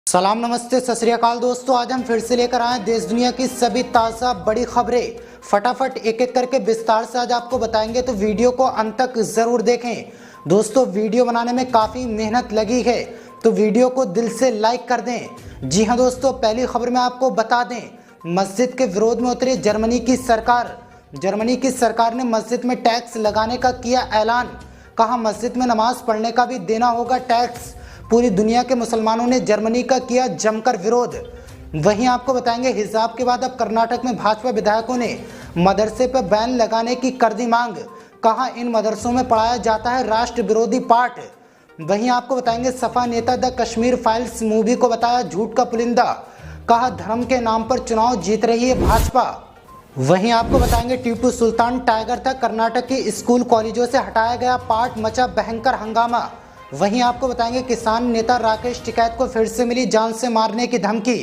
सलाम नमस्ते सत श्री अकाल दोस्तों, आज हम फिर से लेकर आए देश दुनिया की सभी ताज़ा बड़ी खबरें। फटाफट एक एक करके विस्तार से आज आपको बताएंगे, तो वीडियो को अंत तक जरूर देखें। दोस्तों, वीडियो बनाने में काफ़ी मेहनत लगी है, तो वीडियो को दिल से लाइक कर दें। जी हाँ दोस्तों, पहली खबर में आपको बता दें, मस्जिद के विरोध में उतरी जर्मनी की सरकार। जर्मनी की सरकार ने मस्जिद में टैक्स लगाने का किया ऐलान। कहा मस्जिद में नमाज पढ़ने का भी देना होगा टैक्स। पूरी दुनिया के मुसलमानों ने जर्मनी का किया जमकर विरोध। वहीं आपको बताएंगे, हिजाब के बाद अब कर्नाटक में भाजपा विधायकों ने मदरसे पर बैन लगाने की कर दी मांग। कहा इन मदरसों में पढ़ाया जाता है राष्ट्र विरोधी पाठ। वहीं आपको बताएंगे, सपा नेता द कश्मीर फाइल्स मूवी को बताया झूठ का पुलिंदा। कहा धर्म के नाम पर चुनाव जीत रही है भाजपा। वहीं आपको बताएंगे, टीपू सुल्तान टाइगर तक कर्नाटक के स्कूल कॉलेजों से हटाया गया पाठ, मचा भयंकर हंगामा। वहीं आपको बताएंगे, किसान नेता राकेश टिकैत को फिर से मिली जान से मारने की धमकी।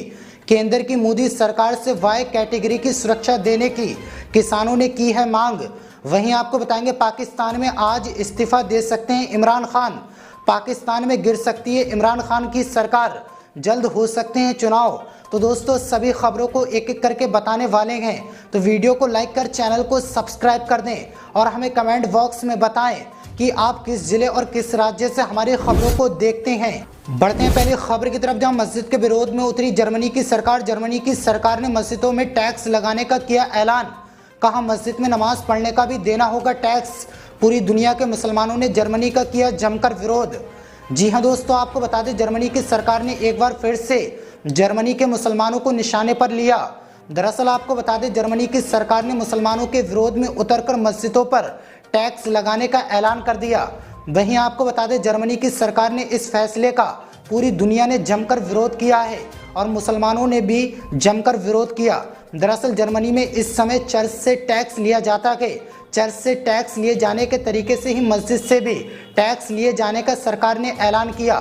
केंद्र की मोदी सरकार से वाई कैटेगरी की सुरक्षा देने की किसानों ने की है मांग। वहीं आपको बताएंगे, पाकिस्तान में आज इस्तीफा दे सकते हैं इमरान खान। पाकिस्तान में गिर सकती है इमरान खान की सरकार, जल्द हो सकते हैं चुनाव। तो दोस्तों, सभी खबरों को एक एक करके बताने वाले हैं, तो वीडियो को लाइक कर चैनल को सब्सक्राइब कर दें और हमें कमेंट बॉक्स में बताएं कि आप किस जिले और किस राज्य से हमारी खबरों को देखते हैं। बढ़ते हैं पहली खबर की तरफ, जहां मस्जिद के विरोध में उतरी जर्मनी की सरकार। जर्मनी की सरकार ने मस्जिदों में टैक्स लगाने का किया ऐलान। कहा मस्जिद में नमाज पढ़ने का भी देना होगा टैक्स। पूरी दुनिया के मुसलमानों ने जर्मनी का किया जमकर विरोध। जी हाँ दोस्तों, आपको बता दें, जर्मनी की सरकार ने एक बार फिर से जर्मनी के मुसलमानों को निशाने पर लिया। दरअसल आपको बता दें, जर्मनी की सरकार ने मुसलमानों के विरोध में उतरकर मस्जिदों पर टैक्स लगाने का ऐलान कर दिया। वहीं आपको बता दें, जर्मनी की सरकार ने इस फैसले का पूरी दुनिया ने जमकर विरोध किया है और मुसलमानों ने भी जमकर विरोध किया। दरअसल जर्मनी में इस समय चर्च से टैक्स लिया जाता है। चर्च से टैक्स लिए जाने के तरीके से ही मस्जिद से भी टैक्स लिए जाने का सरकार ने ऐलान किया।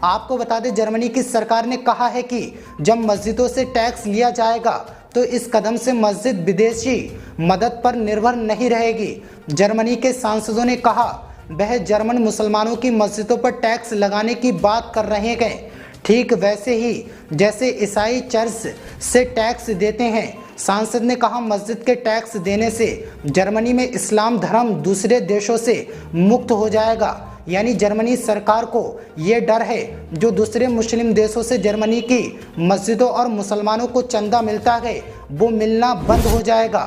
आपको बता दें, जर्मनी की सरकार ने कहा है कि जब मस्जिदों से टैक्स लिया जाएगा तो इस कदम से मस्जिद विदेशी मदद पर निर्भर नहीं रहेगी। जर्मनी के सांसदों ने कहा वह जर्मन मुसलमानों की मस्जिदों पर टैक्स लगाने की बात कर रहे हैं, ठीक वैसे ही जैसे ईसाई चर्च से टैक्स देते हैं। सांसद ने कहा मस्जिद के टैक्स देने से जर्मनी में इस्लाम धर्म दूसरे देशों से मुक्त हो जाएगा। यानी जर्मनी सरकार को ये डर है जो दूसरे मुस्लिम देशों से जर्मनी की मस्जिदों और मुसलमानों को चंदा मिलता है, वो मिलना बंद हो जाएगा।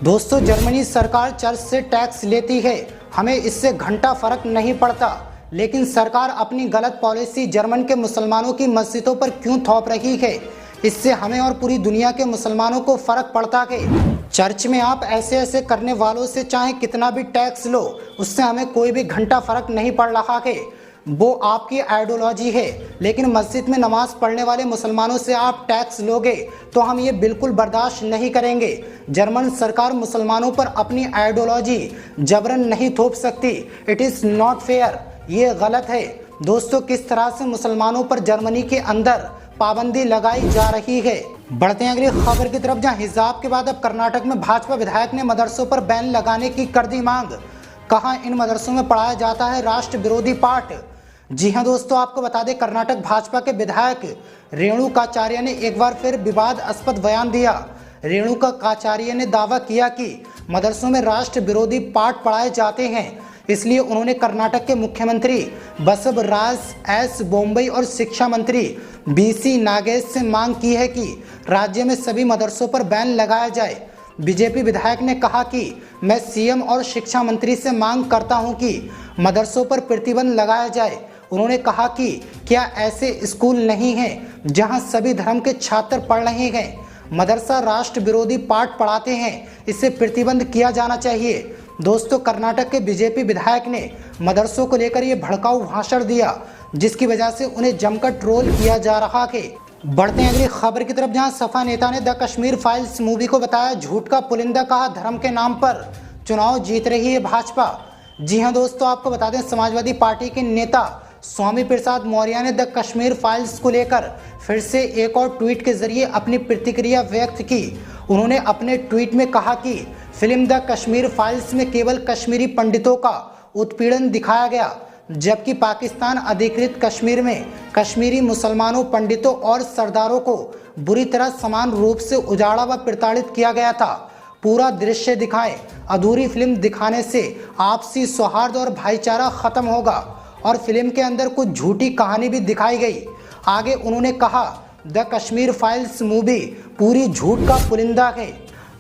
दोस्तों, जर्मनी सरकार चर्च से टैक्स लेती है, हमें इससे घंटा फर्क नहीं पड़ता, लेकिन सरकार अपनी गलत पॉलिसी जर्मन के मुसलमानों की मस्जिदों पर क्यों थोप रही है, इससे हमें और पूरी दुनिया के मुसलमानों को फर्क पड़ता है। चर्च में आप ऐसे ऐसे करने वालों से चाहे कितना भी टैक्स लो, उससे हमें कोई भी घंटा फर्क नहीं पड़ रहा है, वो आपकी आइडियोलॉजी है। लेकिन मस्जिद में नमाज पढ़ने वाले मुसलमानों से आप टैक्स लोगे तो हम ये बिल्कुल बर्दाश्त नहीं करेंगे। जर्मन सरकार मुसलमानों पर अपनी आइडियोलॉजी जबरन नहीं थोप सकती। इट इज़ नॉट फेयर, ये गलत है। दोस्तों, किस तरह से मुसलमानों पर जर्मनी के अंदर पाबंदी लगाई जा रही है। बढ़ते हैं अगली खबर की तरफ, जहां हिजाब के बाद अब कर्नाटक में भाजपा विधायक ने मदरसों पर बैन लगाने की कर दी मांग। कहा इन मदरसों में पढ़ाया जाता है राष्ट्र विरोधी पाठ। जी हां दोस्तों, आपको बता दें, कर्नाटक भाजपा के विधायक रेणुकाचार्य ने एक बार फिर विवादास्पद बयान दिया। रेणुकाचार्य ने दावा किया कि मदरसों में राष्ट्र विरोधी पाठ पढ़ाए जाते हैं, इसलिए उन्होंने कर्नाटक के मुख्यमंत्री बसवराज एस बोम्बई और शिक्षा मंत्री बीसी नागेश से मांग की है कि राज्य में सभी मदरसों पर बैन लगाया जाए। बीजेपी विधायक ने कहा कि मैं सीएम और शिक्षा मंत्री से मांग करता हूं कि मदरसों पर प्रतिबंध लगाया जाए। उन्होंने कहा कि क्या ऐसे स्कूल नहीं हैं जहां सभी धर्म के छात्र पढ़ रहे हैं? मदरसा राष्ट्र विरोधी पाठ पढ़ाते हैं, इसे प्रतिबंध किया जाना चाहिए। दोस्तों, कर्नाटक के बीजेपी विधायक ने मदरसों को लेकर ये भड़काऊ भाषण दिया, जिसकी वजह से उन्हें जमकर ट्रोल किया जा रहा है। बढ़ते हैं अगली खबर की तरफ, जहां सपा नेता ने द कश्मीर फाइल्स मूवी को बताया झूठ का पुलिंदा। कहा धर्म के नाम पर चुनाव जीत रही है भाजपा। जी हां दोस्तों, आपको बता दें, समाजवादी पार्टी के नेता स्वामी प्रसाद मौर्य ने द कश्मीर फाइल्स को लेकर फिर से एक और ट्वीट के जरिए अपनी प्रतिक्रिया व्यक्त की। उन्होंने अपने ट्वीट में कहा कि फिल्म द कश्मीर फाइल्स में केवल कश्मीरी पंडितों का उत्पीड़न दिखाया गया। जबकि पाकिस्तान अधिकृत कश्मीर में कश्मीरी मुसलमानों, पंडितों और सरदारों को बुरी तरह समान रूप से उजाड़ा व प्रताड़ित किया गया था। पूरा दृश्य दिखाएं। अधूरी फिल्म दिखाने से आपसी सौहार्द और भाईचारा खत्म होगा। और फिल्म के अंदर कुछ झूठी कहानी भी दिखाई गई। आगे उन्होंने कहा, द कश्मीर फाइल्स मूवी पूरी झूठ का पुलिंदा है।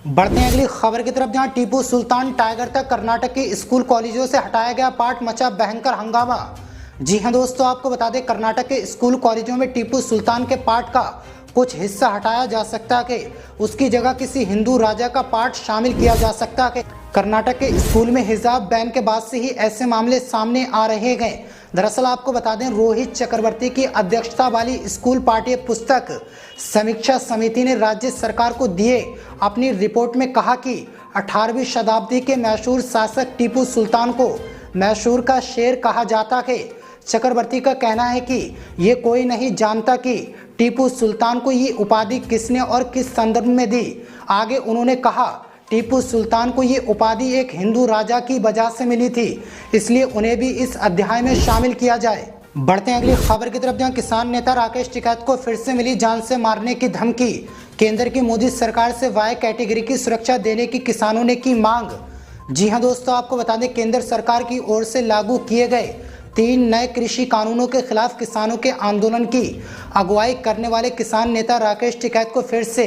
बढ़ते हैं अगली खबर की तरफ, जहां टीपू सुल्तान टाइगर तक कर्नाटक के स्कूल कॉलेजों से हटाया गया पाठ, मचा भयंकर हंगामा। जी हां दोस्तों, आपको बता दें कर्नाटक के स्कूल कॉलेजों में टीपू सुल्तान के पाठ का कुछ हिस्सा हटाया जा सकता है, उसकी जगह किसी हिंदू राजा का पाठ शामिल किया जा सकता है। कर्नाटक के स्कूल में हिजाब बैन के बाद से ही ऐसे मामले सामने आ रहे हैं। दरअसल आपको बता दें, रोहित चक्रवर्ती की अध्यक्षता वाली स्कूल पाठ्य पुस्तक समीक्षा समिति ने राज्य सरकार को दिए अपनी रिपोर्ट में कहा कि 18वीं शताब्दी के मशहूर शासक टीपू सुल्तान को मैसूर का शेर कहा जाता है। चक्रवर्ती का कहना है कि ये कोई नहीं जानता कि टीपू सुल्तान को ये उपाधि किसने और किस संदर्भ में दी। आगे उन्होंने कहा, टीपू सुल्तान को ये उपाधि एक हिंदू राजा की वजह से मिली थी, इसलिए उन्हें भी इस अध्याय में शामिल किया जाए। बढ़ते हैं अगली खबर की तरफ, जहां किसान नेता राकेश टिकैत को फिर से मिली जान से मारने की धमकी। केंद्र की मोदी सरकार से वाई कैटेगरी की सुरक्षा देने की किसानों ने की मांग। जी हां दोस्तों, आपको बता दें, केंद्र सरकार की ओर से लागू किए गए 3 नए कृषि कानूनों के खिलाफ किसानों के आंदोलन की अगुवाई करने वाले किसान नेता राकेश टिकैत को फिर से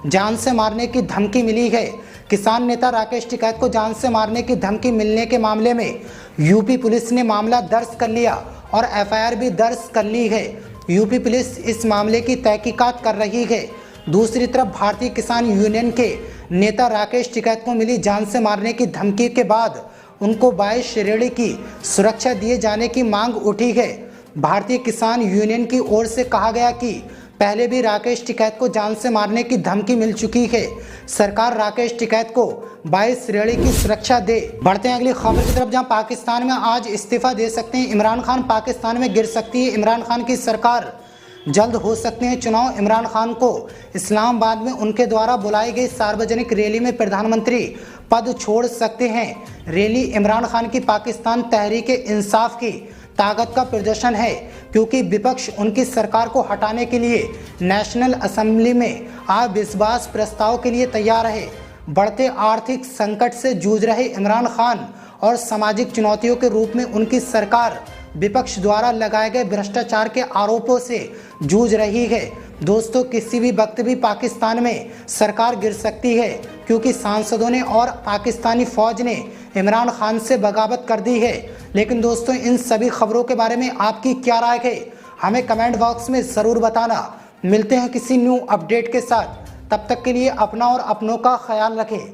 जान से मारने की धमकी मिली है। किसान नेता राकेश टिकैत को जान से मारने की धमकी मिलने के मामले में यूपी पुलिस ने मामला दर्ज कर लिया और एफआईआर भी दर्ज कर ली है। यूपी पुलिस इस मामले की तहकीकात कर रही है। दूसरी तरफ भारतीय किसान यूनियन के नेता राकेश टिकैत को मिली जान से मारने की धमकी के बाद उनको 22 श्रेणी की सुरक्षा दिए जाने की मांग उठी है। भारतीय किसान यूनियन की ओर से कहा गया कि पहले भी राकेश टिकैत को जान से मारने की धमकी मिल चुकी है। सरकार राकेश टिकैत को 22 श्रेणी की सुरक्षा दे। बढ़ते हैं अगली खबर की तरफ, जहां पाकिस्तान में आज इस्तीफा दे सकते हैं इमरान खान, पाकिस्तान में गिर सकती है इमरान खान की सरकार, जल्द हो सकते हैं चुनाव। इमरान खान को इस्लामाबाद में उनके द्वारा बुलाई गई सार्वजनिक रैली में प्रधानमंत्री पद छोड़ सकते हैं। रैली इमरान खान की पाकिस्तान तहरीक इंसाफ की ताकत का प्रदर्शन है, क्योंकि विपक्ष उनकी सरकार को हटाने के लिए नेशनल असेंबली में अविश्वास प्रस्ताव के लिए तैयार है। बढ़ते आर्थिक संकट से जूझ रहे इमरान खान और सामाजिक चुनौतियों के रूप में उनकी सरकार विपक्ष द्वारा लगाए गए भ्रष्टाचार के आरोपों से जूझ रही है। दोस्तों, किसी भी वक्त भी पाकिस्तान में सरकार गिर सकती है, क्योंकि सांसदों ने और पाकिस्तानी फौज ने इमरान खान से बगावत कर दी है। लेकिन दोस्तों, इन सभी खबरों के बारे में आपकी क्या राय है, हमें कमेंट बॉक्स में ज़रूर बताना। मिलते हैं किसी न्यू अपडेट के साथ, तब तक के लिए अपना और अपनों का ख्याल रखें।